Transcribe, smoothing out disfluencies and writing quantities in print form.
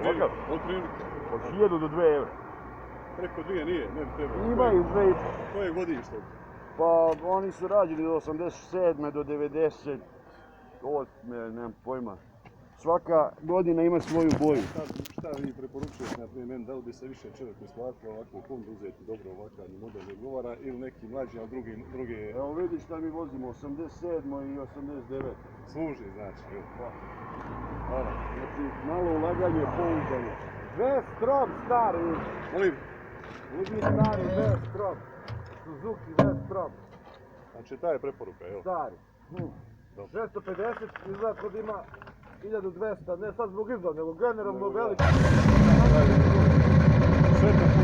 Ovakav? Otprilike. Od 1000 do 2 evra. Preko 2 nije, ne bi trebalo. Imaju 2,5. Koje godište? Pa oni su rađeni od 87. do 98. Nemam pojma. Svaka godina ima svoju boju. Šta vi preporučujete, na primjer, meni, da li bi se više čovjek isplatio ovakvu Hondu uzeti dobro ovakav model odgovara ili neki mlađi, ali drugi... Evo vidiš šta mi vozimo, 87. i 89. Služi, znači. Hvala. Znači, malo ulaganje, pouzdanje. V-Strom stari. Molim? Uzmi stari V-Strom. Suzuki V-Strom. Znači, ta je preporuka, jel? Stari. 650 izgleda kod ima 1200, ne sad zbog izgleda, nego generalno veliki. Sve to